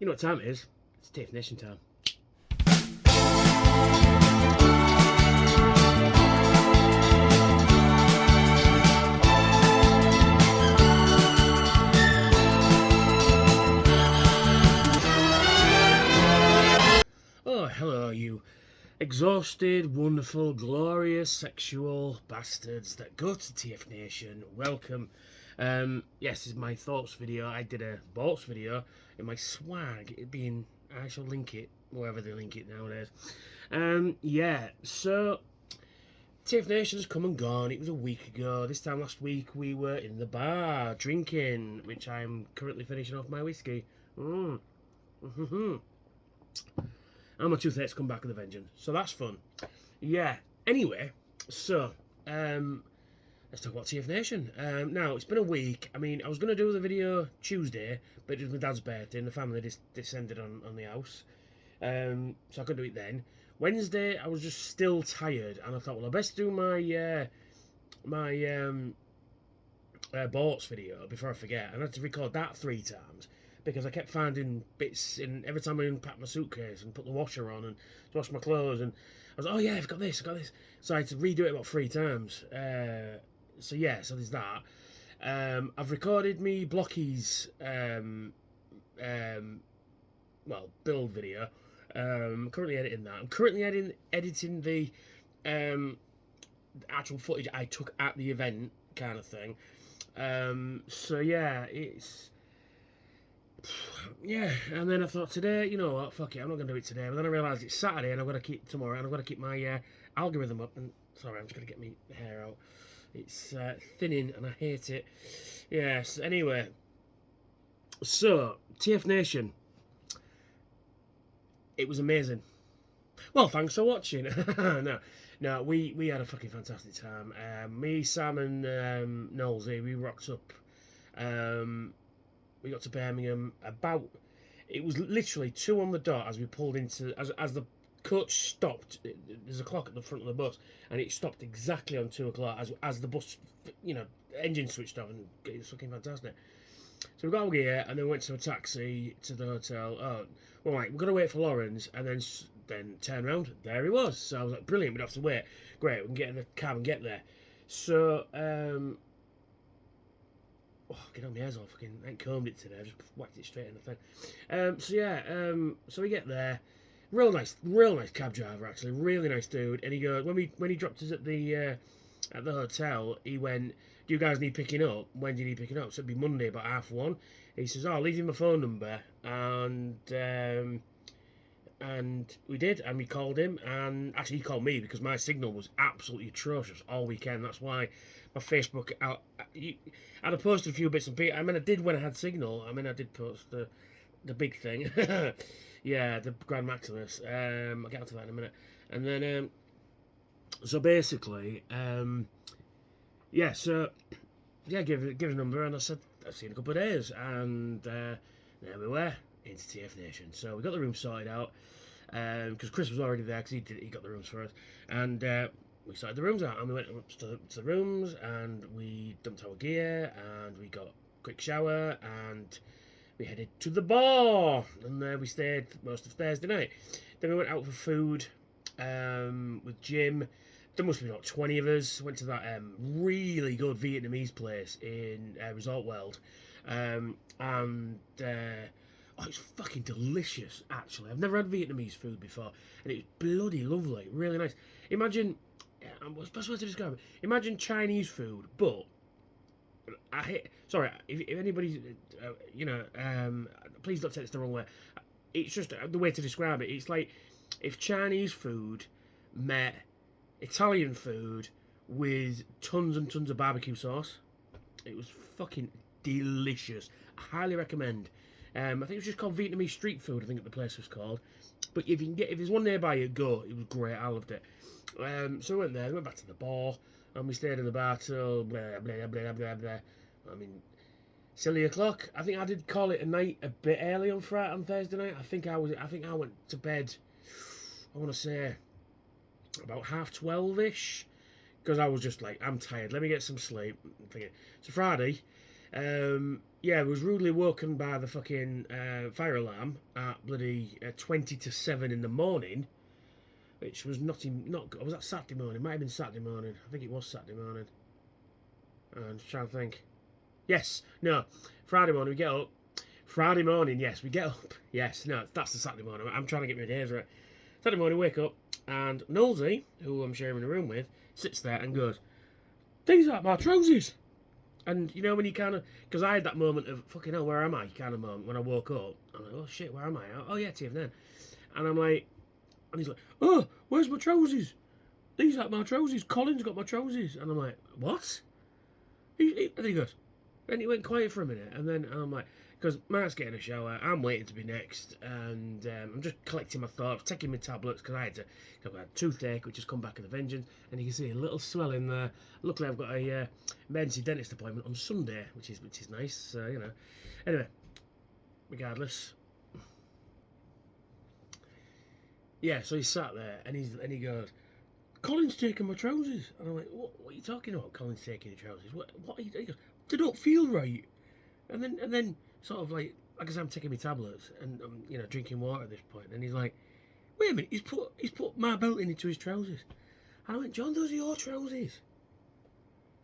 You know what time it is? It's TFNation time. Oh, hello, you exhausted, wonderful, glorious, sexual bastards that go to TFNation. Welcome. Yes, this is my thoughts video. I did a bolts video in my swag. I shall link it wherever they link it nowadays. Yeah, so TFNation's come and gone. It was a week ago. This time last week we were in the bar drinking, which I'm currently finishing off my whiskey. Mm-hmm. And my toothache's come back with a vengeance. So that's fun. Yeah. Anyway, so let's talk about TFNation. Now, it's been a week. I mean, I was going to do the video Tuesday, but it was my dad's birthday and the family descended on the house. So I couldn't do it then. Wednesday, I was just still tired, and I thought, well, I best do my boats video before I forget. And I had to record that 3 times because I kept finding bits in every time I unpacked my suitcase and put the washer on and wash my clothes, and I was like, oh yeah, I've got this. So I had to redo it about 3 times. So yeah, so there's that. I've recorded me Blockies build video. Currently editing that. I'm currently editing the actual footage I took at the event, kind of thing. So yeah, and then I thought today, you know what, fuck it, I'm not going to do it today. But then I realised it's Saturday and I've got to keep tomorrow, and I've got to keep my algorithm up. And sorry, I'm just going to get my hair out. It's thinning and I hate it. Yes, anyway. So, TFNation. It was amazing. Well, thanks for watching. No, we had a fucking fantastic time. Me, Sam, and Knowlesy, we rocked up. We got to Birmingham it was literally 2 on the dot as we pulled into, as the coach stopped. There's a clock at the front of the bus, and it stopped exactly on 2 o'clock as the bus, engine switched off, and it was fucking fantastic. So we got over here, and then went to a taxi to the hotel. Oh, well, right, we're going to wait for Lawrence, and then turn around. There he was. So I was like, brilliant, we don't have to wait. Great, we can get in the cab and get there. So, get on my hairs all fucking. I ain't combed it today. I just whacked it straight in the thing. So we get there. Real nice cab driver, actually. Really nice dude. And he goes, when he dropped us at the hotel, he went, "Do you guys need picking up? When do you need picking up?" So it'd be Monday about 1:30. He says, "Oh, I'll leave you my phone number," and we did, and we called him, and actually he called me because my signal was absolutely atrocious all weekend. That's why my Facebook I'd have posted a few bits and pieces. I mean, I did when I had signal. I mean, I did post the big thing. Yeah, the Grand Maximus. I'll get onto that in a minute. And then so basically give a number, and I said I've seen a couple of days, and there we were, into TFNation. So we got the room sorted out because Chris was already there because he got the rooms for us, and we sorted the rooms out, and we went up to the rooms, and we dumped our gear, and we got a quick shower, and we headed to the bar, and there we stayed most of Thursday night. Then we went out for food with Jim. There must have been about 20 of us. Went to that really good Vietnamese place in Resort World. It's fucking delicious, actually. I've never had Vietnamese food before, and it's bloody lovely, really nice. Imagine, what's the best way to describe it? Imagine Chinese food, but sorry, if anybody, please don't take this the wrong way. It's just the way to describe it. It's like if Chinese food met Italian food with tons and tons of barbecue sauce. It was fucking delicious. I highly recommend. I think it was just called Vietnamese street food. I think the place was called. But if there's one nearby you, go. It was great. I loved it. So we went there. We went back to the bar, and we stayed in the bar till blah blah blah blah blah. I mean, silly o'clock. I think I did call it a night a bit early on Thursday night. I think I went to bed. I want to say about 12:30ish, because I was just like, I'm tired, let me get some sleep. So Friday, yeah, I was rudely woken by the fucking fire alarm at bloody 20 to 7 in the morning, which was not good. Was that Saturday morning? It might have been Saturday morning. I think it was Saturday morning. I'm just trying to think. Yes, no, Friday morning we get up. Friday morning, yes, we get up. Yes, no, that's the Saturday morning. I'm trying to get my days right. Saturday morning, wake up, and Nosey, who I'm sharing a room with, sits there and goes, "These aren't my trousers." And you know when you kind of, because I had that moment of fucking hell, where am I? Kind of moment when I woke up. I'm like, oh shit, where am I? Oh yeah, TFN. And I'm like, and he's like, oh, where's my trousers? These aren't my trousers. Colin's got my trousers. And I'm like, what? And he goes, and he went quiet for a minute, and then I'm like, because Mark's getting a shower, I'm waiting to be next, and I'm just collecting my thoughts, taking my tablets, because I had a toothache, which has come back with a vengeance, and you can see a little swelling there. Luckily, I've got a emergency dentist appointment on Sunday, which is nice, you know. Anyway, regardless, yeah. So he sat there, and he goes, "Colin's taking my trousers," and I'm like, "What are you talking about? Colin's taking your trousers? What are you?" He goes, "They don't feel right." And then sort of like I guess I'm taking my tablets and I'm drinking water at this point, and he's like, "Wait a minute, he's put my belt into his trousers." And I went, "John, those are your trousers."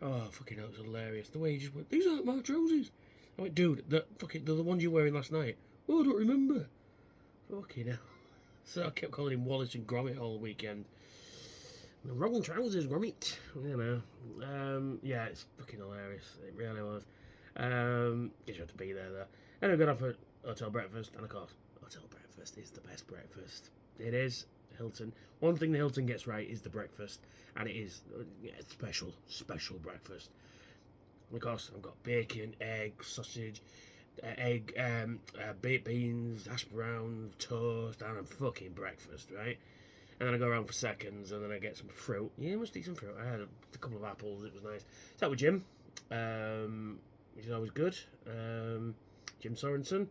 Oh fucking hell, it was hilarious. The way he just went, "These aren't my trousers." I went, "Dude, they're the ones you were wearing last night." "Oh, I don't remember." Fucking hell. So I kept calling him Wallace and Gromit all weekend. The wrong trousers, Gromit. Yeah, it's fucking hilarious. It really was. You had to be there though. And I got off at hotel breakfast, and of course, hotel breakfast is the best breakfast. It is Hilton. One thing the Hilton gets right is the breakfast, and it is special breakfast. Of course, I've got bacon, egg, sausage, baked beans, hash browns, toast, and a fucking breakfast, right? And then I go around for seconds, and then I get some fruit. Yeah, I must eat some fruit. I had a couple of apples. It was nice. Sat with Jim, which is always good. Jim Sorensen.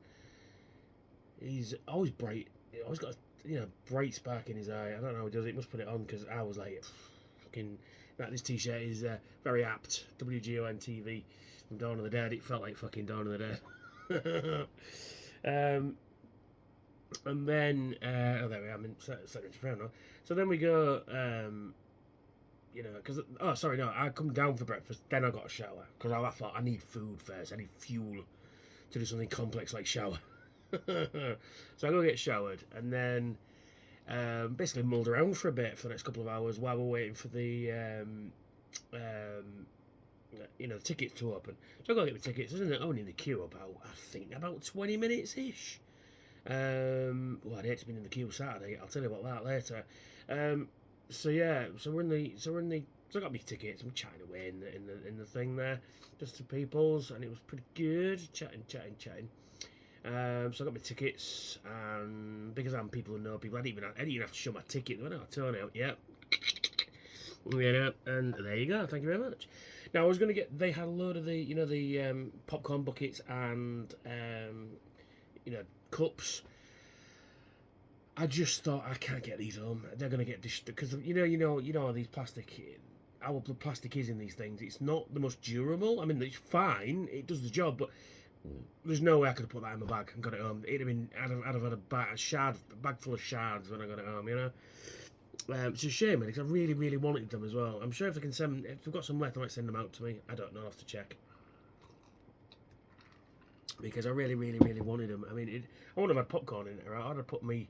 He's always bright. He's always got a bright spark in his eye. I don't know how he does it. He must put it on because I was like, fucking. This t-shirt is very apt. WGON TV from Dawn of the Dead. It felt like fucking Dawn of the Dead. And then, oh, there we are. I'm in Central Japan now. So then we go, because, oh, sorry, no, I come down for breakfast, then I got a shower. Because I thought, I need food first. I need fuel to do something complex like shower. So I go get showered, and then basically mulled around for a bit for the next couple of hours while we're waiting for the, the tickets to open. So I go get my tickets, isn't it? Only in the queue about 20 minutes-ish. Well, I'd hate to be in the queue Saturday. I'll tell you about that later. So yeah, so I got me tickets. I'm chatting away in the thing there, just to people's, and it was pretty good. Chatting. So I got my tickets, and because I'm people who know people, I didn't even have to show my ticket. They went, "Oh, turn out, yeah." And there you go. Thank you very much. Now I was going to get. They had a load of the popcorn buckets and cups. I just thought I can't get these home. They're gonna get because these plastic. How the plastic is in these things. It's not the most durable. I mean, it's fine. It does the job, but there's no way I could have put that in my bag and got it home. It'd have been. I'd have had a bag full of shards when I got it home. It's a shame because I really, really wanted them as well. I'm sure if we've got some left, I might send them out to me. I don't know. I'll have to check. Because I really, really, really wanted them. I mean, I wouldn't have had popcorn in it, right? I'd have put me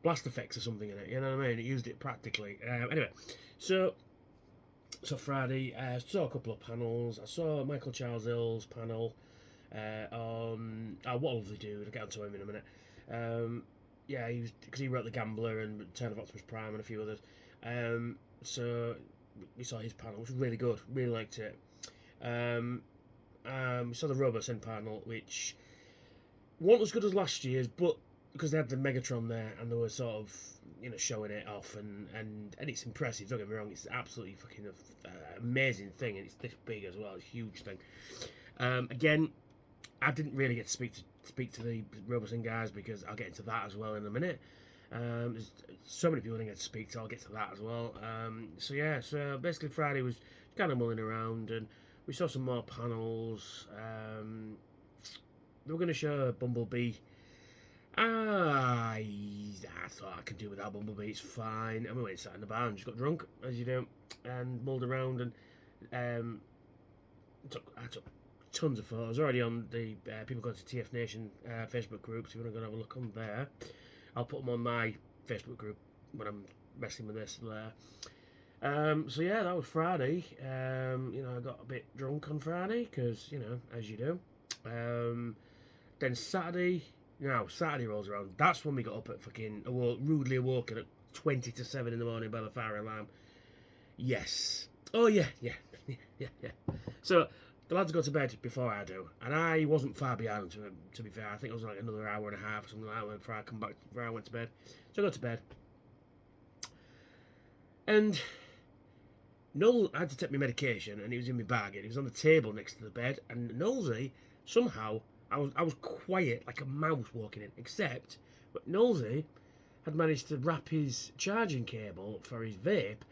blast effects or something in it. You know what I mean? It used it practically. Anyway, so Friday, I saw a couple of panels. I saw Michael Charles Hill's panel on What a Lovely Dude. I'll get onto him in a minute. Yeah, because he wrote The Gambler and Return of Optimus Prime and a few others. So we saw his panel, which was really good. Really liked it. We saw the RoboSen panel, which wasn't as good as last year's, but because they had the Megatron there and they were sort of showing it off, and it's impressive. Don't get me wrong, it's absolutely fucking amazing thing, and it's this big as well. It's a huge thing. Again, I didn't really get to speak to the RoboSen guys because I'll get into that as well in a minute. There's so many people I didn't get to speak to. I'll get to that as well. So basically Friday was kind of mulling around, and we saw some more panels. they were going to show Bumblebee. I thought I could do without Bumblebee. It's fine. I mean, we sat in the bar and just got drunk, as you do, and mulled around and I took tons of photos. Already on the people going to TFNation Facebook group, so if you want to go and have a look on there, I'll put them on my Facebook group when I'm messing with this there. So yeah, that was Friday. I got a bit drunk on Friday because, as you do. Then Saturday rolls around. That's when we got up at rudely awoken at 20 to 7 in the morning by the fire alarm. Yes. Oh yeah. So the lads go to bed before I do, and I wasn't far behind. To be fair, I think it was like another hour and a half or something like that before I went to bed. So I got to bed, and Noel had to take my medication, and it was in my bag, and it was on the table next to the bed. And Nosey, somehow, I was quiet like a mouse walking in, except but Nosey had managed to wrap his charging cable for his vape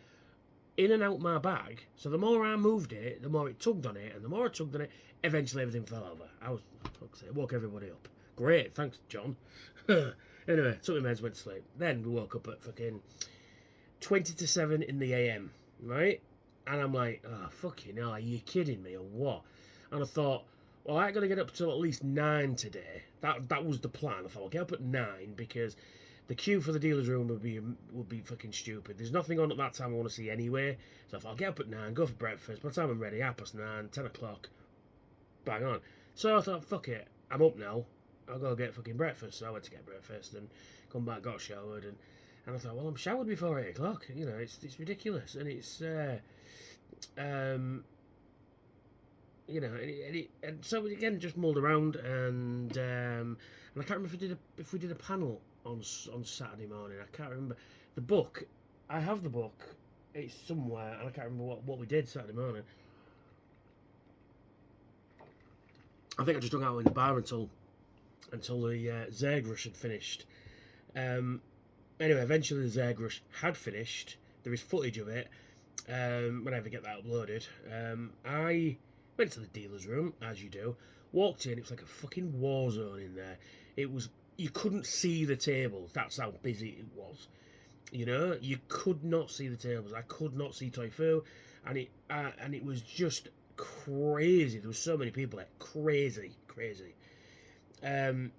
in and out my bag. So the more I moved it, the more it tugged on it, and the more I tugged on it, eventually everything fell over. I woke everybody up. Great, thanks, John. Anyway, took my meds, went to sleep. Then we woke up at fucking 20 to 7 in the AM, right? And I'm like, oh, fucking hell, are you kidding me or what? And I thought, well, I ain't going to get up till at least 9 today. That was the plan. I thought, I'll get up at 9 because the queue for the dealer's room would be fucking stupid. There's nothing on at that time I want to see anyway. So I thought, I'll get up at 9, go for breakfast. By the time I'm ready, 9:30, 10 o'clock, bang on. So I thought, fuck it, I'm up now. I'll go get fucking breakfast. So I went to get breakfast and come back, got showered, and I thought, well, I'm showered before 8 o'clock. It's ridiculous, and it's and so again just mulled around, and I can't remember if we did a panel on Saturday morning. I can't remember the book. I have the book. It's somewhere, and I can't remember what we did Saturday morning. I think I just hung out in the bar until the Zerg Rush had finished. Anyway, eventually the Zerg Rush had finished. There is footage of it. When I ever get that uploaded. I went to the dealer's room, as you do. Walked in, it was like a fucking war zone in there. You couldn't see the tables. That's how busy it was. You could not see the tables. I could not see Toifu, and it was just crazy. There were so many people there. Crazy. And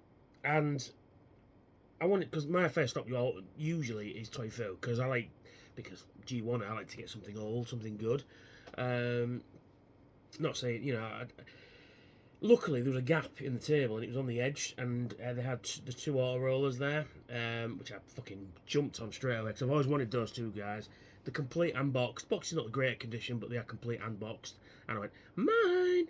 I wanted, because my first stop usually is Toifu, because G1 I like to get something old, something good. Not saying, luckily there was a gap in the table and it was on the edge, and they had the 2 auto rollers there, which I fucking jumped on straight away because I've always wanted those 2 guys. The complete unboxed. Box is not the great condition, but they are complete unboxed. And I went, mine!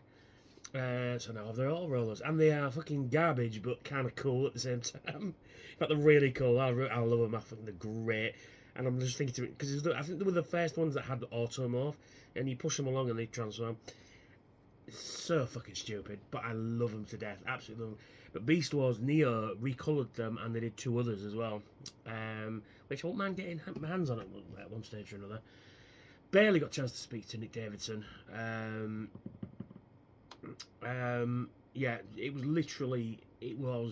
So now I have their auto rollers, and they are fucking garbage, but kind of cool at the same time. In fact, they're really cool. I love them. I think they're great. And I'm just thinking to it, because I think they were the first ones that had the automorph, and you push them along and they transform. It's so fucking stupid, but I love them to death. Absolutely love them. But Beast Wars Neo recoloured them, and they did 2 others as well, which I won't mind getting my hands on at one stage or another. Barely got a chance to speak to Nick Davidson. Yeah, it was literally, I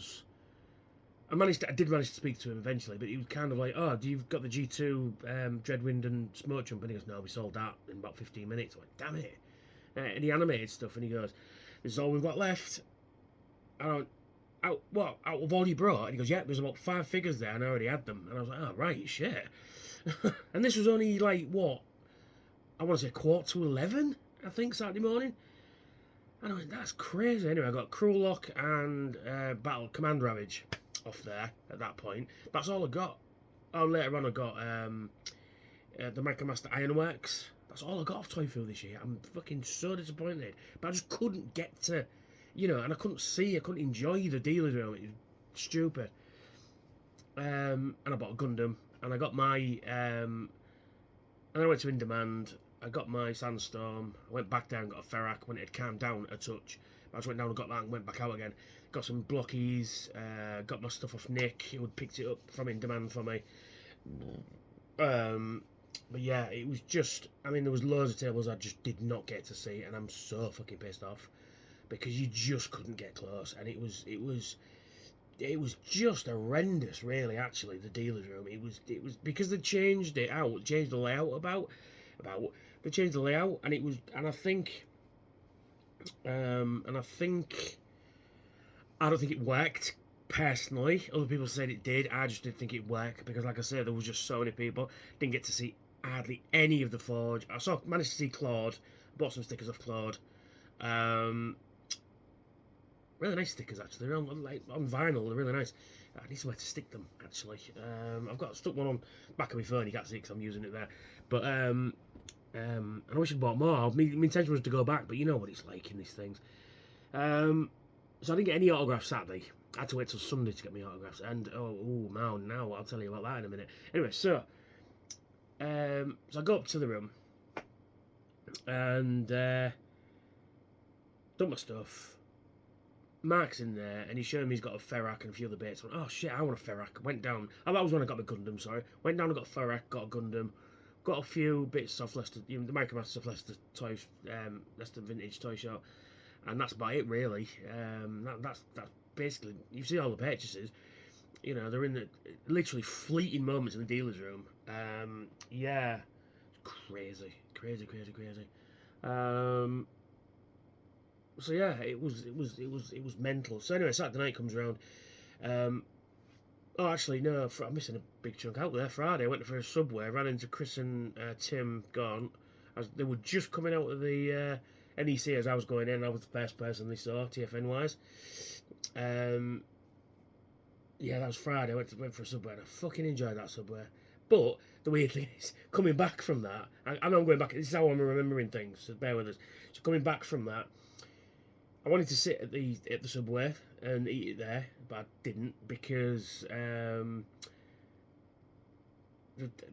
did manage to speak to him eventually, but he was kind of like, oh, you've got the G2 Dreadwind and Smoke Jump? And he goes, no, we sold that in about 15 minutes. I went, damn it. And he animated stuff, and he goes, this is all we've got left. And I went, out of all you brought? And he goes, yeah, there's about 5 figures there, and I already had them. And I was like, oh, right, shit. And this was only like, what? I want to say 11:15, I think, Saturday morning. And I went, that's crazy. Anyway, I got Cruel Lock and Battle Command Ravage off there at that point. That's all I got. Oh, later on I got the Micromaster Ironworks. That's all I got off Toyfu this year. I'm fucking so disappointed. But I just couldn't get to, and I couldn't enjoy the dealer's room. It was stupid. And I bought a Gundam, and I got my, and then I went to In Demand. I got my Sandstorm. I went back down, got a Ferrac when it had calmed down a touch. I just went down and got that and went back out again. Got some blockies, got my stuff off Nick, who had picked it up from In Demand for me. But yeah, it was just, there was loads of tables I just did not get to see, and I'm so fucking pissed off. because you just couldn't get close, and it was just horrendous, really. Actually, the dealer's room, it was because they changed it out, changed the layout about they changed the layout, and it was, and I think, I don't think it worked personally. Other people said it did. I just didn't think it worked because, like I said, there was just so many people. Didn't get to see hardly any of the Forge. Managed to see Claude. Bought some stickers off Claude. Really nice stickers actually. They're on vinyl. They're really nice. I need somewhere to stick them actually. I've got stuck one on the back of my phone. You can't see it because I'm using it there. But I wish I'd bought more. My intention was to go back, but you know what it's like in these things. So I didn't get any autographs Saturday. I had to wait till Sunday to get my autographs. And man, now I'll tell you about that in a minute. Anyway, so I go up to the room and done my stuff. Mark's in there and he's showing me he's got a Ferrac and a few other bits. I went, oh shit, I want a Ferrac. Went down. Oh, that was when I got my Gundam. Sorry. Went down and got a Ferrac, got a Gundam. Got a few bits off Leicester, the Micromaster off Leicester Toys, Leicester Vintage Toy Shop. And that's about it, really. That's basically, you see all the purchases. You know, they're in the literally fleeting moments in the dealer's room. Yeah, crazy. So yeah, it was mental. So anyway, Saturday night comes around. Oh, actually, no, I'm missing a big chunk out there. Friday, I went for a Subway, ran into Chris and Tim gone. They were just coming out of the NEC as I was going in. I was the first person they saw, TFN wise. Yeah, that was Friday. I went for a Subway and I fucking enjoyed that Subway. But the weird thing is, coming back from that, I know I'm going back. This is how I'm remembering things. So bear with us. So coming back from that, I wanted to sit at the Subway and eat it there, but I didn't because there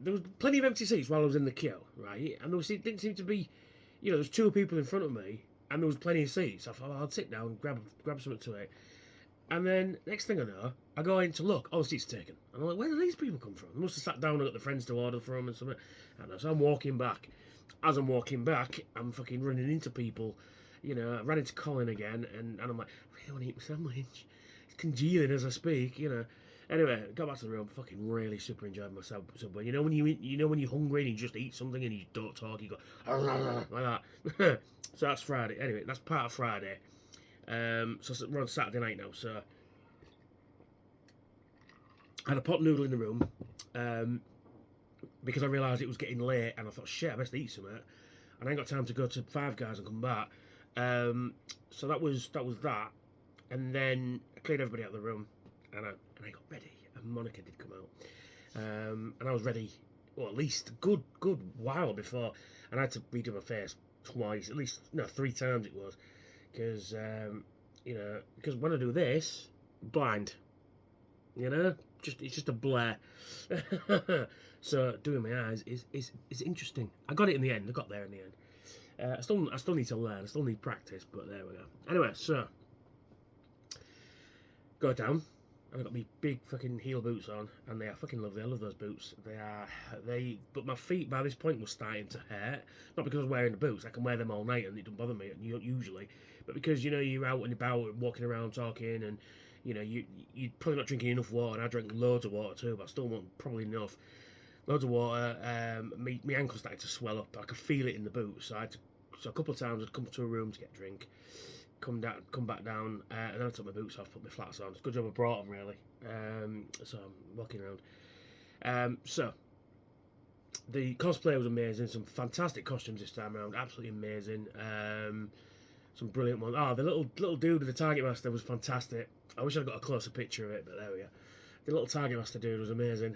was plenty of empty seats while I was in the queue, right? And didn't seem to be, there was two people in front of me, and there was plenty of seats. I thought, well, I'll sit down and grab something to eat. And then next thing I know, I go in to look, all the seats are taken. And I'm like, where do these people come from? They must have sat down and got the friends to order from and something. And so I'm walking back. As I'm walking back, I'm fucking running into people. I ran into Colin again, and I'm like, I really want to eat my sandwich. It's congealing as I speak, Anyway, got back to the room, fucking really super enjoyed my Subway. When you're hungry and you just eat something and you don't talk, you go like that. So that's Friday. Anyway, that's part of Friday. So we're on Saturday night now. So I had a pot noodle in the room because I realised it was getting late, and I thought, shit, I best eat something. And I ain't got time to go to Five Guys and come back. So that was that, and then I cleared everybody out of the room, and I got ready, and Monica did come out, and I was ready, well, at least a good while before, and I had to redo my face twice, at least, no, 3 times it was, because because when I do this, blind, it's just a blur. So doing my eyes is interesting. I got it in the end. I got there in the end. I still need to learn. I still need practice, but there we go. Anyway, so go down, and I got my big fucking heel boots on, and they are fucking lovely. I love those boots. But my feet by this point were starting to hurt. Not because I was wearing the boots. I can wear them all night, and it doesn't bother me usually. But because you're out and about, walking around, talking, and you're probably not drinking enough water. And I drink loads of water too, but I still want probably enough. Loads of water. My ankle started to swell up. I could feel it in the boots. So a couple of times I'd come to a room to get a drink, come back down, and then I took my boots off, put my flats on. It's a good job I brought them, really. So I'm walking around. So the cosplay was amazing. Some fantastic costumes this time around. Absolutely amazing. Some brilliant ones. Oh, the little dude with the Target Master was fantastic. I wish I'd got a closer picture of it, but there we go. The little Target Master dude was amazing.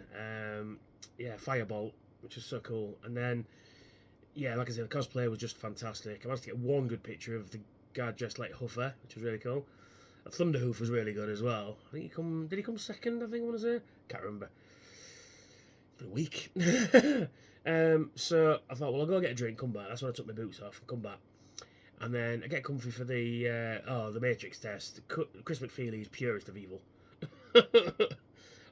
Yeah, Firebolt, which is so cool. And then, yeah, like I said, the cosplay was just fantastic. I managed to get one good picture of the guy dressed like Huffer, which was really cool. Thunderhoof was really good as well. I think did he come second, I think I want to say? Can't remember. It's been a week. So I thought, well, I'll go get a drink, come back. That's when I took my boots off and come back. And then I get comfy for the Matrix test. Chris McFeely's purest of evil.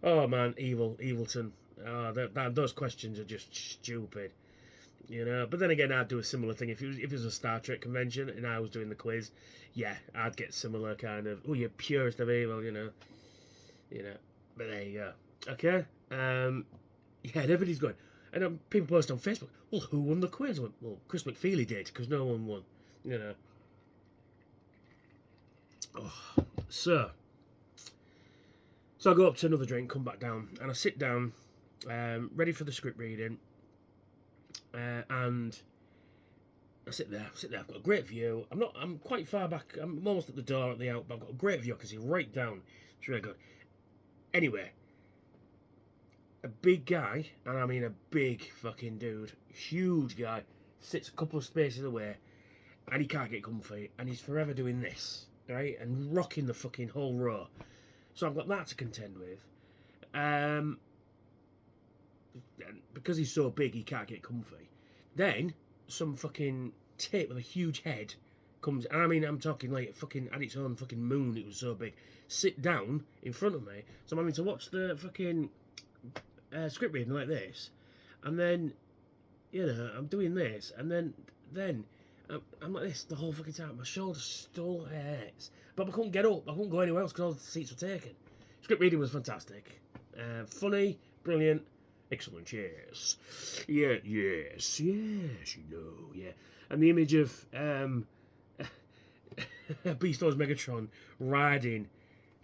Oh man, Evilton. Oh, those questions are just stupid. you know. But then again, I'd do a similar thing if it was a Star Trek convention and I was doing the quiz. Yeah, I'd get similar kind of, oh, you're purest of evil, you know. But there you go. Okay. Yeah, and everybody's going, and people post on Facebook, well, who won the quiz? I went, well, Chris McFeely did because no one won, you know. Oh, so I go up to another drink, come back down, and I sit down, ready for the script reading, and I sit there. I've got a great view. I'm quite far back. I'm almost at the door at the out, but I've got a great view. I can see right down. It's really good. Anyway, a big guy, and I mean a big fucking dude, huge guy, sits a couple of spaces away, and he can't get comfy, and he's forever doing this, right, and rocking the fucking whole row. So I've got that to contend with. Because he's so big, he can't get comfy. Then some fucking tape with a huge head comes, and I mean, I'm talking like fucking had its own fucking moon. It was so big. Sit down in front of me, so I'm having to watch the fucking script reading like this, and then I'm doing this, and then I'm like this the whole fucking time. My shoulders still hurts, but I couldn't get up. I couldn't go anywhere else because all the seats were taken. Script reading was fantastic, funny, brilliant, excellent. Yes, yeah, yes, yeah. And the image of Beastars Megatron riding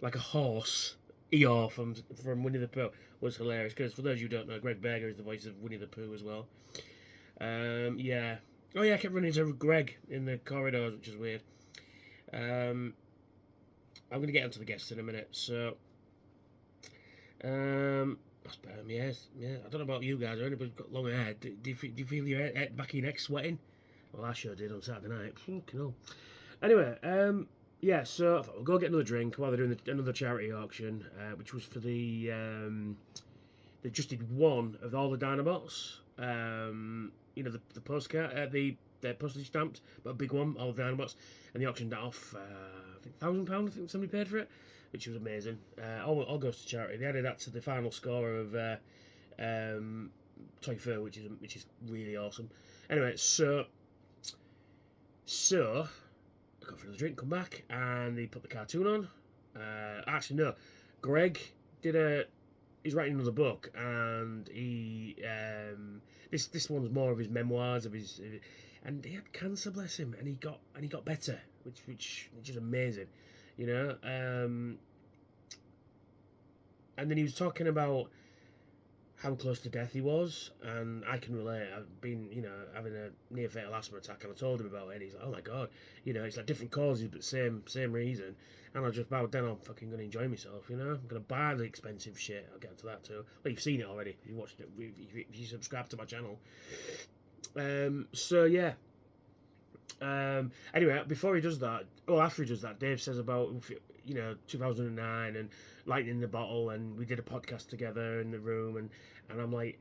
like a horse, Eeyore from Winnie the Pooh was hilarious. Because for those who don't know, Greg Berger is the voice of Winnie the Pooh as well. Yeah. Oh yeah, I kept running into Greg in the corridors, which is weird. I'm going to get onto the guests in a minute. So, sperm, yes, yeah. I don't know about you guys or anybody got long hair. Do you feel your back of your neck sweating? Well, I sure did on Saturday night. Fucking hell. Anyway, yeah. So I thought we'll go get another drink while they're doing another charity auction, which was for the they just did one of all the Dinobots. The postcard, the postage stamps, but a big one, all the Dinobots, and they auctioned that off. I think £1,000. I think somebody paid for it, which was amazing. All goes to charity. They added that to the final score of Toy Fair, which is really awesome. Anyway, so I got for the drink, come back, and he put the cartoon on. Actually, no, Greg he's writing another book, and he this one's more of his memoirs of his, and he had cancer, bless him, and he got better, which is amazing, you know. And then he was talking about how close to death he was, and I can relate. I've been, having a near fatal asthma attack, and I told him about it, and he's like, oh my god, it's like different causes, but same reason. And I just bowed down, I'm fucking going to enjoy myself, I'm going to buy the expensive shit. I'll get to that too. Well, you've seen it already, if you watched it, if you subscribe to my channel. So yeah. Anyway, before he does that, after he does that, Dave says about 2009 and lightning in the bottle, and we did a podcast together in the room, and I'm like,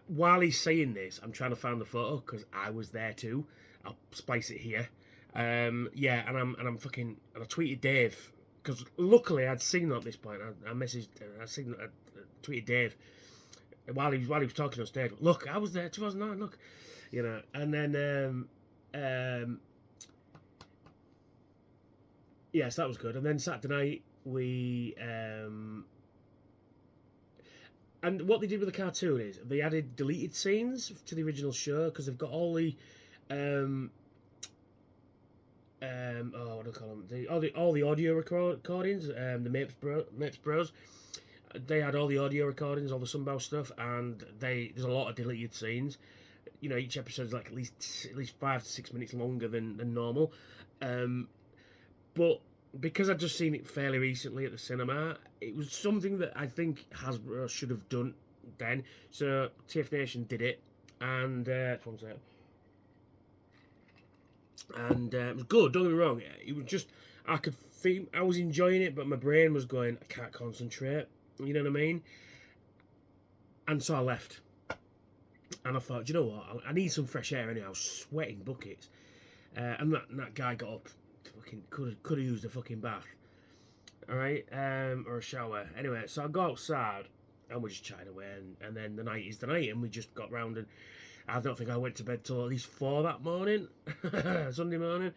while he's saying this, I'm trying to find the photo because I was there too. I'll splice it here. Yeah, and I'm fucking, and I tweeted Dave because luckily I'd seen at this point. I tweeted Dave while he was talking on stage. Look, I was there 2009. Look, and then yes, that was good. And then Saturday night we and what they did with the cartoon is they added deleted scenes to the original show because they've got all the what do I call them? All the audio recordings. The Mapes Bros. They had all the audio recordings, all the Sunbow stuff, and there's a lot of deleted scenes. Each episode's like at least 5 to 6 minutes longer than normal. But because I'd just seen it fairly recently at the cinema, it was something that I think Hasbro should have done then. So TFNation did it, and it was good. Don't get me wrong. It was just I could feel I was enjoying it, but my brain was going, I can't concentrate. You know what I mean? And so I left. And I thought, you know what? I need some fresh air anyway. I was sweating buckets. And that guy got up. Fucking could have used a fucking bath. Alright? Or a shower. Anyway, so I go outside and we're just chatting away. And then the night is the night. And we just got round and I don't think I went to bed till at least 4 that morning, Sunday morning.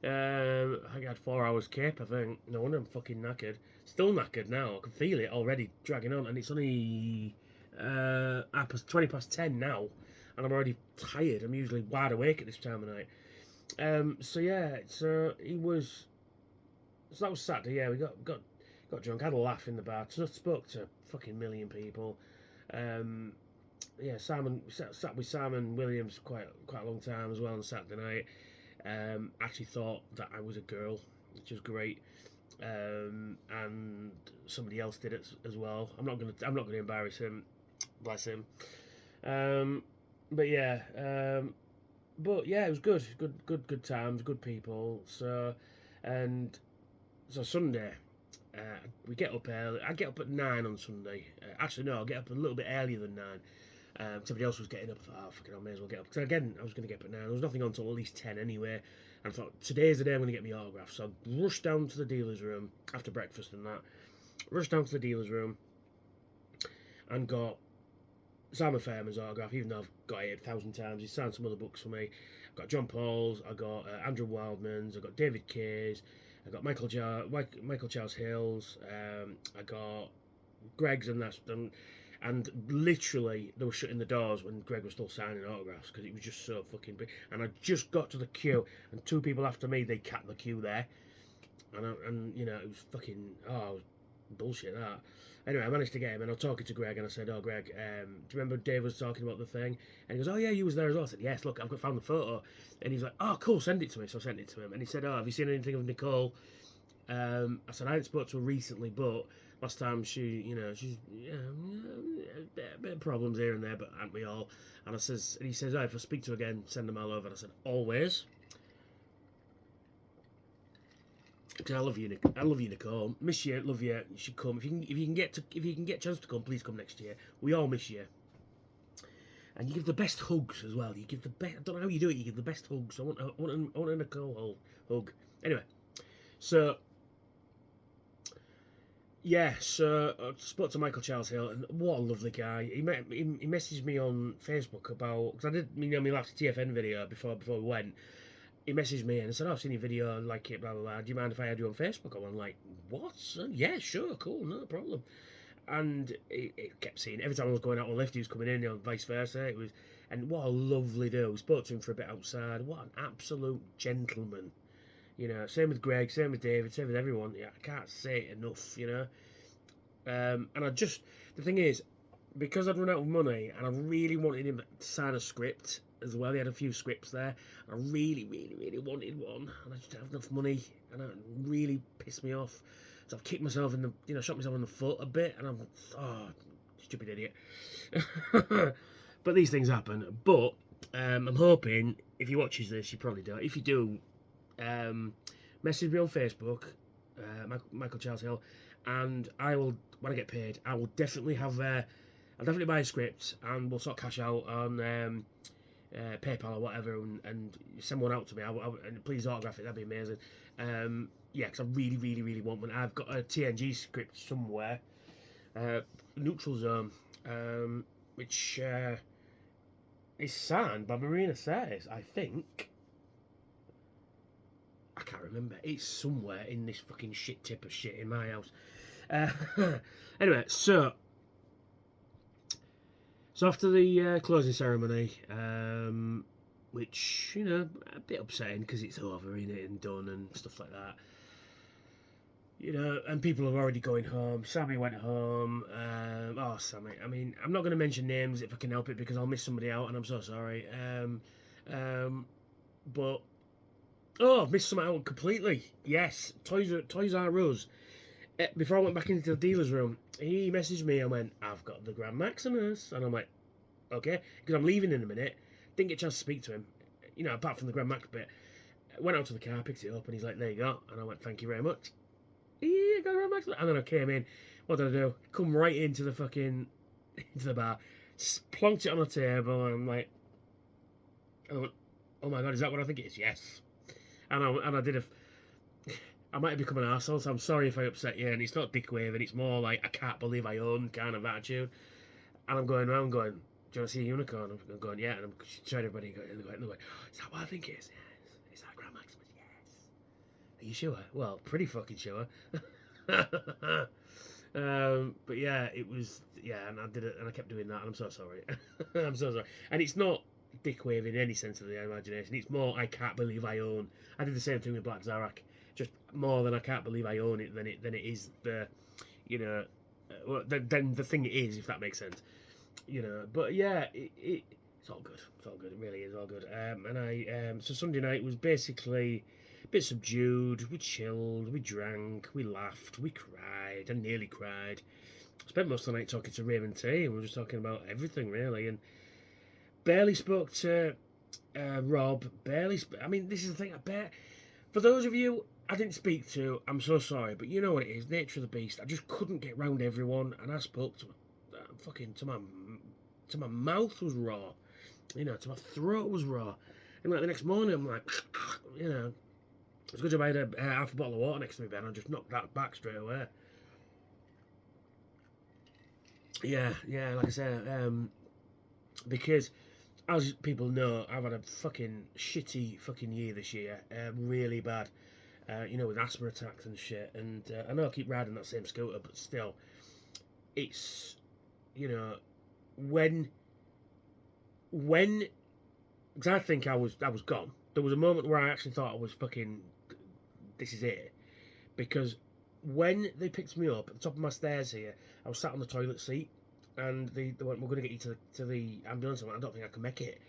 I think I had 4 hours kip, I think. No wonder I'm fucking knackered. Still knackered now. I can feel it already dragging on, and it's only 20 past 10 now, and I'm already tired. I'm usually wide awake at this time of night. So yeah, so he was. So that was Saturday. Yeah, we got drunk, had a laugh in the bar. Spoke to a fucking million people. Yeah, Simon sat with Simon Williams quite a long time as well on Saturday night. Actually thought that I was a girl, which was great. And somebody else did it as well. I'm not gonna embarrass him, bless him. Um, but yeah, it was good times, good people. And so Sunday, we get up early. I get up at 9 on Sunday. Actually, no, I get up a little bit earlier than 9. Somebody else was getting up. I thought, oh, fucking, I may as well get up. Because again, I was going to get up at 9. There was nothing on until at least 10 anyway. And I thought, today's the day I'm going to get my autograph. So I rushed down to the dealer's room after breakfast and that. Rushed down to the dealer's room and got Simon Fairman's autograph, even though I've got it 1,000 times. He's signed some other books for me. I've got John Paul's, I got Andrew Wildman's, I got David Kay's, I got Michael Charles Hill's, I got Greg's, and literally they were shutting the doors when Greg was still signing autographs because it was just so fucking big. And I just got to the queue, and 2 people after me, they capped the queue there, and you know, it was fucking it was bullshit that. Anyway, I managed to get him, and I was talking to Greg, and I said, "Oh, Greg, do you remember Dave was talking about the thing?" And he goes, "Oh yeah, you was there as well." I said, "Yes, look, I've found the photo." And he's like, "Oh, cool, send it to me." So I sent it to him, and he said, "Oh, have you seen anything of Nicole?" I said, "I haven't spoke to her recently, but last time she's a bit of problems here and there, but aren't we all?" And he says, "Oh, if I speak to her again, send them all over." And I said, "Always." Because I love you, Nicole. Miss you, love you. You should come if you can get a chance to come. Please come next year. We all miss you. And you give the best hugs as well. You give the best. I don't know how you do it. You give the best hugs. I want a Nicole hug. Anyway, so yeah, so I spoke to Michael Charles Hill, and what a lovely guy. He messaged me on Facebook about, because I did my last TFN video before we went. He messaged me and said, "Oh, I've seen your video, I like it, blah, blah, blah. Do you mind if I add you on Facebook?" I'm like, "What? Yeah, sure, cool, no problem." And it kept saying, every time I was going out on lift, he was coming in, and vice versa. And what a lovely dude. We spoke to him for a bit outside. What an absolute gentleman. You know, same with Greg, same with David, same with everyone. Yeah, I can't say it enough, you know. And the thing is, because I'd run out of money and I really wanted him to sign a script as well. He had a few scripts there. I really, really, really wanted one, and I just didn't have enough money, and it really pissed me off. So I've kicked myself shot myself in the foot a bit, and I'm, stupid idiot. But these things happen. But I'm hoping if he watches this, you probably don't. If you do, message me on Facebook, Michael Charles Hill, and I will, when I get paid, I will definitely have. I'll definitely buy a script, and we'll sort of cash out on PayPal or whatever, and send one out to me. And please autograph it. That'd be amazing. Yeah, because I really, really, really want one. I've got a TNG script somewhere, Neutral Zone, which is signed by Marina Sirtis, I think. I can't remember. It's somewhere in this fucking shit tip of shit in my house. Anyway, so after the closing ceremony, which, you know, a bit upsetting because it's over, isn't it, and done and stuff like that. You know, and people are already going home. Sammy went home. Sammy. I mean, I'm not going to mention names if I can help it because I'll miss somebody out, and I'm so sorry. But I've missed something out completely. Yes, Toys R Us. Before I went back into the dealer's room, he messaged me and went, "I've got the Grand Maximus," and I'm like, "Okay," because I'm leaving in a minute. Didn't get a chance to speak to him, you know, apart from the Grand Max bit. Went out to the car, picked it up, and he's like, "There you go," and I went, "Thank you very much." Yeah, got a Grand Maximus. And then I came in. What did I do? Come right into the bar, plonked it on a table, and I'm like, "Oh my god, is that what I think it is?" Yes. And I did I might have become an arsehole, so I'm sorry if I upset you, and it's not dick waving, it's more like, I can't believe I own kind of attitude. And I'm going around going, do you want to see a unicorn? I'm going, yeah. And I'm showing everybody, and they're going, is that what I think it is? Yes. Is that Grand Maximus? Yes. Are you sure? Well, pretty fucking sure. But yeah, it was, yeah, and I did it, and I kept doing that, and I'm so sorry. I'm so sorry. And it's not dick waving in any sense of the imagination. It's more, I can't believe I own. I did the same thing with Black Zarak. Just more than I can't believe I own it than it is the, you know, then the thing it is, if that makes sense. You know, but yeah, it's all good. It's all good. It really is all good. So Sunday night was basically a bit subdued. We chilled, we drank, we laughed, we cried. I nearly cried. Spent most of the night talking to Raymond T. We were just talking about everything really, and barely spoke to Rob. I mean, this is the thing. For those of you I didn't speak to, I'm so sorry, but you know what it is. Nature of the beast. I just couldn't get round everyone, and I spoke to my mouth was raw, you know, to my throat was raw, and like the next morning I'm like, you know, it's a good job I had a half a bottle of water next to me bed. I just knocked that back straight away. Yeah, like I said, because as people know, I've had a fucking shitty fucking year this year, really bad, you know, with asthma attacks and shit, and I know I keep riding that same scooter, but still, it's, you know, when because I think I was gone. There was a moment where I actually thought I was fucking, this is it, because when they picked me up at the top of my stairs here, I was sat on the toilet seat, and they went, "We're going to get you to the ambulance." I went, "I don't think I can make it,"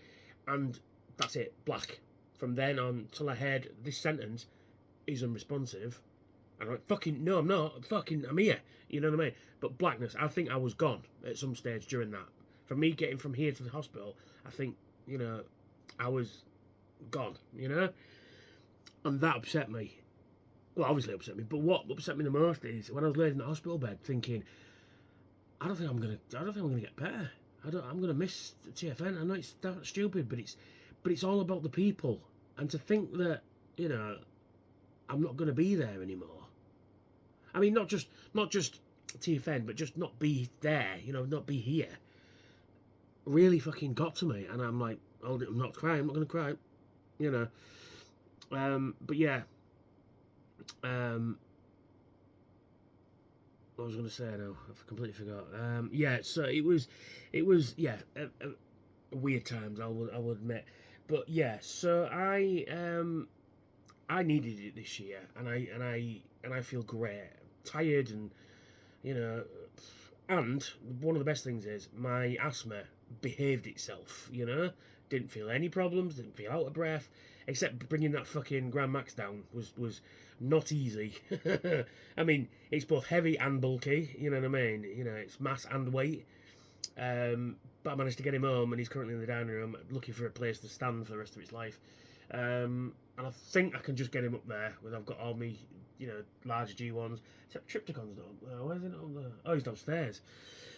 and that's it, black. From then on till I heard this sentence is unresponsive, and I went, "Fucking no, I'm not. Fucking, I'm here." You know what I mean? But blackness. I think I was gone at some stage during that. For me getting from here to the hospital, I think, you know, I was gone. You know, and that upset me. Well, obviously upset me. But what upset me the most is when I was laid in the hospital bed, thinking, I don't think I'm gonna get better. I'm gonna miss the TFN. I know it's stupid, but it's all about the people. And to think that, you know, I'm not gonna be there anymore. I mean, not just TFN, but just not be there. You know, not be here. Really fucking got to me, and I'm like, hold it, I'm not crying. I'm not gonna cry. You know. But yeah. What I was going to say now, I've completely forgot. Yeah, so it was yeah, weird times. I will admit, but yeah. So I needed it this year, and I feel great. Tired, and you know, and one of the best things is my asthma behaved itself. You know, didn't feel any problems, didn't feel out of breath, except bringing that fucking Grand Max down was not easy. I mean, it's both heavy and bulky. You know what I mean? You know, it's mass and weight. But I managed to get him home, and he's currently in the dining room, looking for a place to stand for the rest of his life. And I think I can just get him up there. With I've got all my, you know, large G1s. Except Triptychon's not. Where's it on there? Oh, he's downstairs.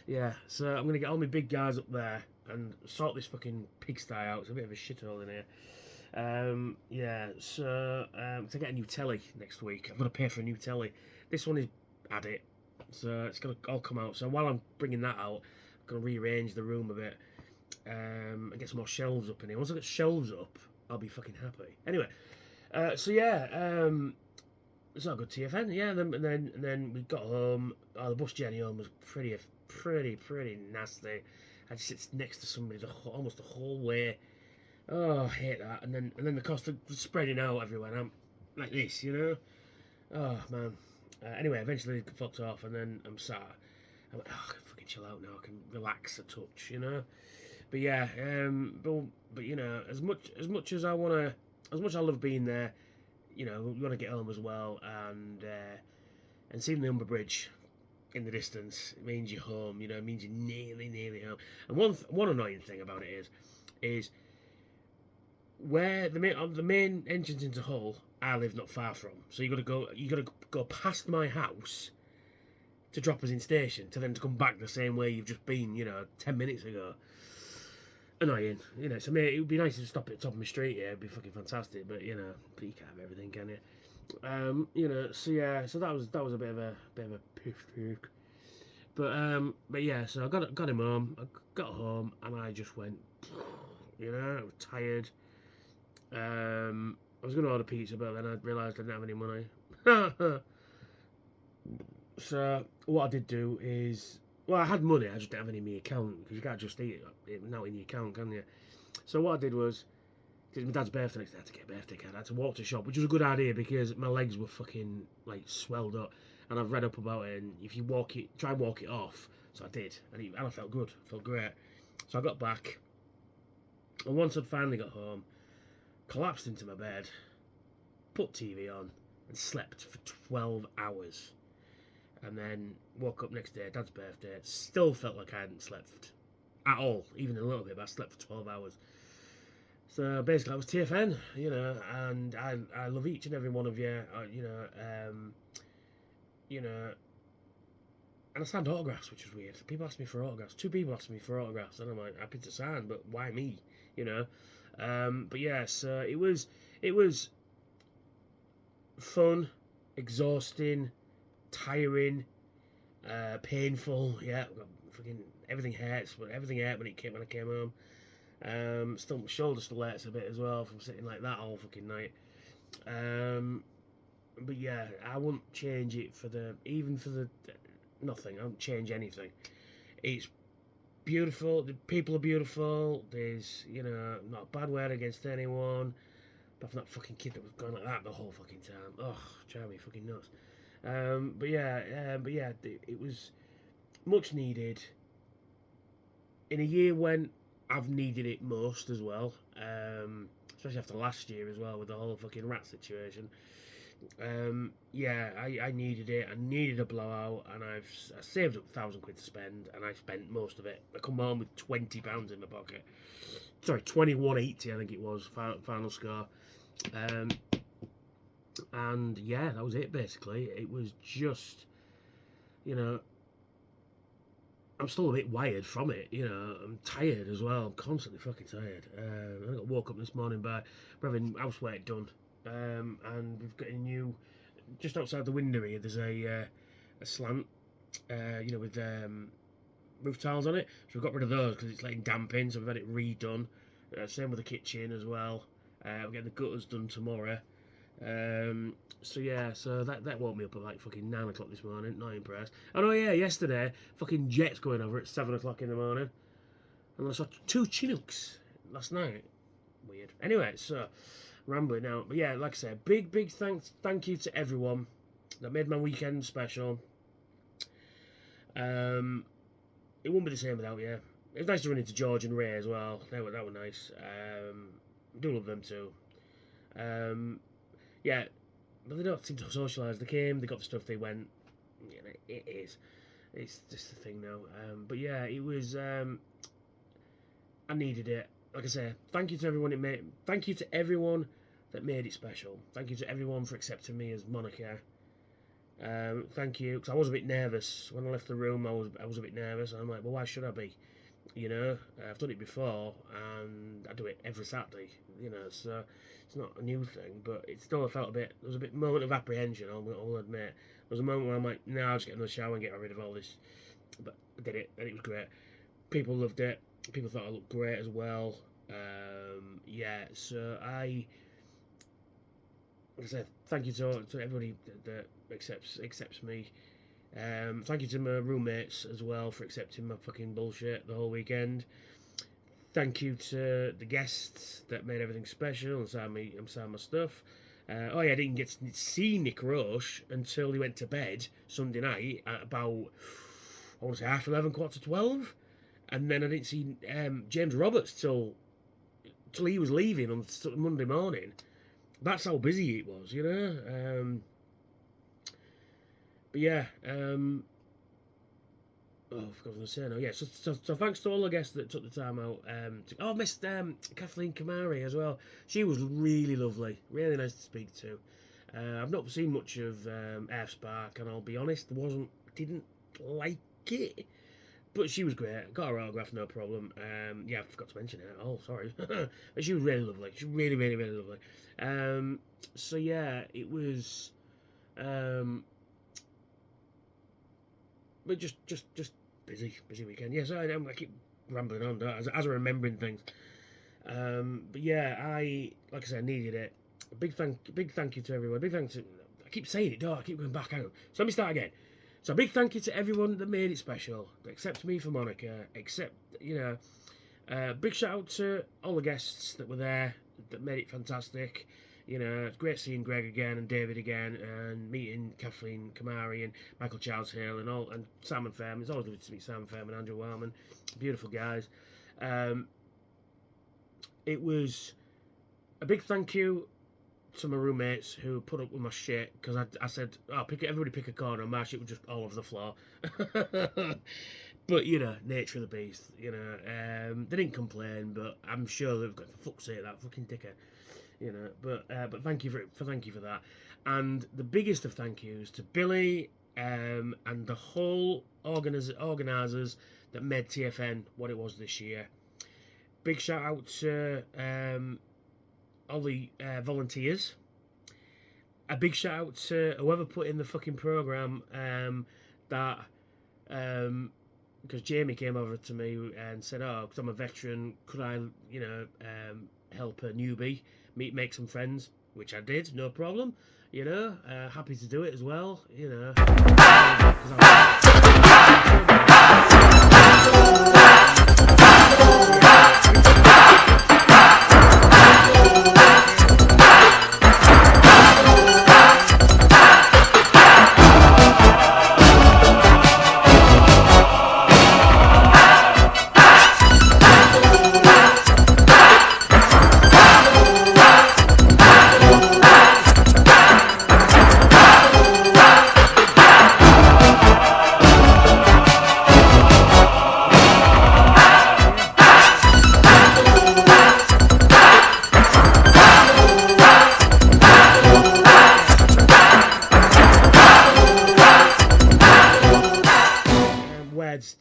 Yeah, so I'm gonna get all my big guys up there and sort this fucking pigsty out. It's a bit of a shithole in here. Yeah, so to get a new telly next week, I've got to pay for a new telly. This one is had it, so it's gonna all come out. So while I'm bringing that out, I'm gonna rearrange the room a bit, and get some more shelves up in here. Once I get shelves up, I'll be fucking happy. Anyway, so yeah, it's not a good TFN. Yeah, and then we got home. Oh, the bus journey home was pretty nasty. I just sit next to somebody almost the whole way. Oh, I hate that. And then the cost of spreading out everywhere. And I'm like this, you know. Oh man. Anyway, eventually it fucked off, and then I'm sat. I'm like, oh, I can fucking chill out now. I can relax a touch, you know. But yeah, but you know, as much as I wanna, as much as I love being there, you know, we want to get home as well, and seeing the Humber Bridge in the distance, it means you're home. You know, it means you're nearly home. And one annoying thing about it is where the main entrance into Hull, I live not far from. So you got to go past my house to drop us in station, to then to come back the same way you've just been, you know, 10 minutes ago. Annoying, you know. So it would be nice to stop at the top of my street here. It'd be fucking fantastic, but you know, but you can't have everything, can you? You know. So yeah, so that was a bit of a piss take. But yeah, so I got him home. I got home and I just went, I was tired. I was going to order pizza, but then I realised I didn't have any money. So what I did do is, well, I had money, I just didn't have any in my account because you can't just eat it now in your account, can you? So what I did was, because my dad's birthday next day, I had to get a birthday card. I had to walk to the shop, which was a good idea because my legs were fucking like swelled up, and I've read up about it. And if you try and walk it off. So I did, and I felt good, felt great. So I got back, and once I'd finally got home, collapsed into my bed, put TV on, and slept for 12 hours. And then woke up next day, Dad's birthday. Still felt like I hadn't slept at all, even a little bit. But I slept for 12 hours. So basically, I was TFN, and I love each and every one of you, you know, and I signed autographs, which was weird. People asked me for autographs. 2 people asked me for autographs, and I'm like, happy to sign, but why me? But yeah, so it was fun, exhausting, tiring, painful. Yeah, fucking everything hurts, but everything hurt when I came home. Still my shoulder still hurts a bit as well from sitting like that all fucking night. But yeah, I wouldn't change it for the nothing. I wouldn't change anything. It's beautiful. The people are beautiful. There's not a bad word against anyone. Apart from that fucking kid that was going like that the whole fucking time. Oh, driving me fucking nuts. But yeah, it was much needed in a year when I've needed it most as well. Especially after last year as well with the whole fucking rat situation. Yeah, I needed it. I needed a blowout, and I saved up £1,000 to spend, and I spent most of it. I come home with £20 in my pocket. Sorry, 21.80 I think it was final score. And yeah, that was it basically. It was just, you know, I'm still a bit wired from it. I'm tired as well. I'm constantly fucking tired. I got woke up this morning by having housework done, and we've got a new, just outside the window here. There's a slant, with roof tiles on it. So we've got rid of those because it's letting damp in. So we've had it redone. Same with the kitchen as well. We're getting the gutters done tomorrow. So yeah, so that woke me up at like fucking 9 o'clock this morning. Not impressed. Oh yeah, yesterday fucking jets going over at 7 o'clock in the morning, and I saw 2 Chinooks last night. Weird. Anyway, so rambling now, but yeah, like I said, big thank you to everyone that made my weekend special. It wouldn't be the same without you. It was nice to run into George and Ray as well. That were nice. I do love them too. Yeah, but they don't seem to socialise. They came, they got the stuff, they went. It is. It's just the thing now. But yeah, it was. I needed it. Like I say, thank you to everyone. Thank you to everyone that made it special. Thank you to everyone for accepting me as Monica. Thank you, because I was a bit nervous when I left the room. I was a bit nervous. I'm like, well, why should I be? I've done it before, and I do it every Saturday. So it's not a new thing, but it still felt a bit. There was a bit moment of apprehension. I'll admit. There was a moment where I'm like, no, I'll just get in the shower and get rid of all this. But I did it, and it was great. People loved it. People thought I looked great as well. Yeah, so like I said, thank you to everybody that accepts me. Thank you to my roommates as well for accepting my fucking bullshit the whole weekend. Thank you to the guests that made everything special and signed my stuff. I didn't get to see Nick Roche until he went to bed Sunday night at about, I want to say 11:30, 11:45, and then I didn't see James Roberts till he was leaving on Monday morning. That's how busy it was, But yeah, I forgot what I was going to say now. Yeah, so thanks to all the guests that took the time out. I missed Kathleen Kamari as well. She was really lovely, really nice to speak to. I've not seen much of Air Spark, and I'll be honest, didn't like it. But she was great. Got her autograph, no problem. Yeah, I forgot to mention it. Oh, sorry. But she was really lovely. She was really, really, really lovely. So yeah, it was. but just busy weekend. Yes, I keep rambling on, don't I, as I'm remembering things. But yeah, like I said, I needed it. A big thank you to everyone. Big thanks to, I keep saying it, don't I? I keep going back out. So let me start again. So a big thank you to everyone that made it special, except me for Monica, except, big shout out to all the guests that were there that made it fantastic. It's great seeing Greg again and David again, and meeting Kathleen Kamari and Michael Charles Hill and Simon Fairman. It's always lovely to meet Simon Fairman and Andrew Wellman, beautiful guys. It was a big thank you to my roommates who put up with my shit, because I said, "Oh, everybody pick a corner," and my shit was just all over the floor. But nature of the beast. They didn't complain, but I'm sure they've got, for fuck's sake, that fucking dickhead. But thank you for that, and the biggest of thank yous to Billy and the whole organisers that made TFN what it was this year. Big shout out to all the volunteers. A big shout out to whoever put in the fucking programme that because Jamie came over to me and said, "Oh, because I'm a veteran, could I, help a newbie make some friends?" Which I did, no problem. Happy to do it as well.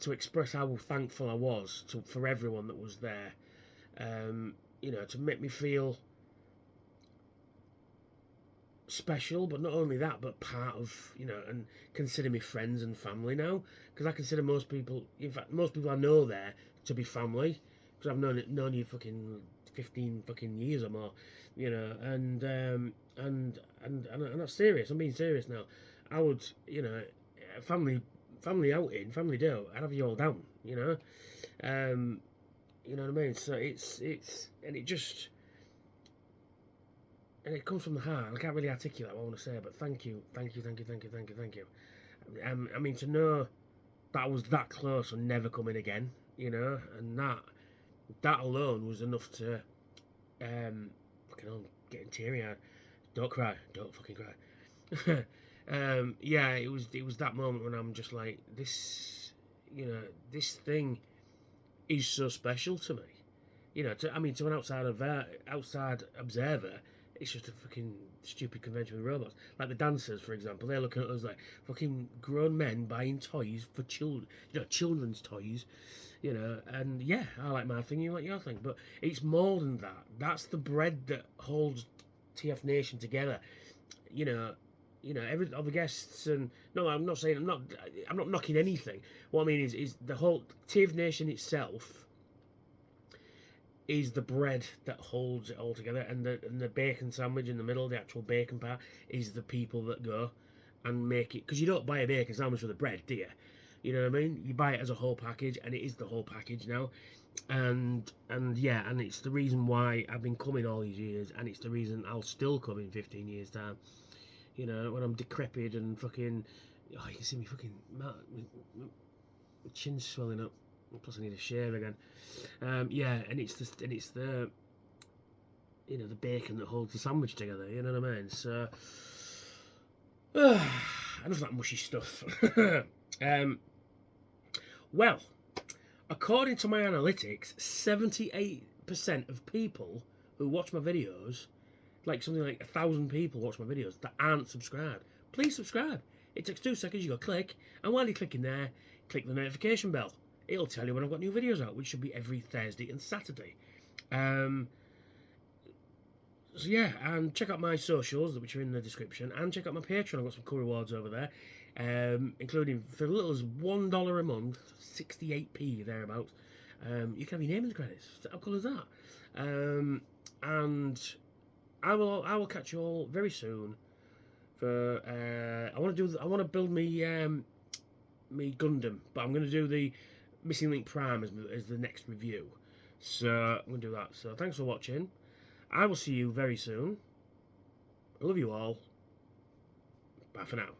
To express how thankful I was for everyone that was there, to make me feel special, but not only that, but part of, and consider me friends and family now, because I consider most people, in fact, most people I know there to be family, because I've known you fucking 15 fucking years or more, and I'm not serious. I'm being serious now. I would, family outing, family do, I'd have you all down, you know what I mean? So it's and it comes from the heart. I can't really articulate what I want to say, but thank you. I mean, to know that I was that close and never coming again, and that alone was enough to fucking hell, getting teary eyed. Don't cry, don't fucking cry. Yeah, it was that moment when I'm just like, this thing is so special to me. To an outside observer, it's just a fucking stupid convention with robots. Like the dancers, for example, they're looking at us like fucking grown men buying toys for children, children's toys, and yeah, I like my thing, you like your thing, but it's more than that. That's the bread that holds TFNation together, every other guests, and no, I'm not knocking anything. What I mean is the whole TFNation itself is the bread that holds it all together, and the bacon sandwich in the middle, the actual bacon part, is the people that go and make it. Because you don't buy a bacon sandwich with the bread, do you? You know what I mean? You buy it as a whole package, and it is the whole package now. And yeah, and it's the reason why I've been coming all these years, and it's the reason I'll still come in 15 years time. When I'm decrepit and fucking, oh, you can see me fucking, my chin's swelling up. Plus, I need a shave again. Yeah, and it's the the bacon that holds the sandwich together. You know what I mean? So, enough of that mushy stuff. Well, according to my analytics, 78% of people who watch my videos, like something like 1,000 people watch my videos that aren't subscribed. Please subscribe. It takes 2 seconds. You go click, and while you're clicking there, click the notification bell. It'll tell you when I've got new videos out, which should be every Thursday and Saturday. So yeah, and check out my socials, which are in the description, and check out my Patreon. I've got some cool rewards over there. including for as little as $1 a month, 68p thereabouts. You can have your name in the credits. How cool is that? And I will catch you all very soon. For I want to build me me Gundam, but I'm going to do the Missing Link Prime as the next review. So I'm going to do that. So thanks for watching. I will see you very soon. I love you all. Bye for now.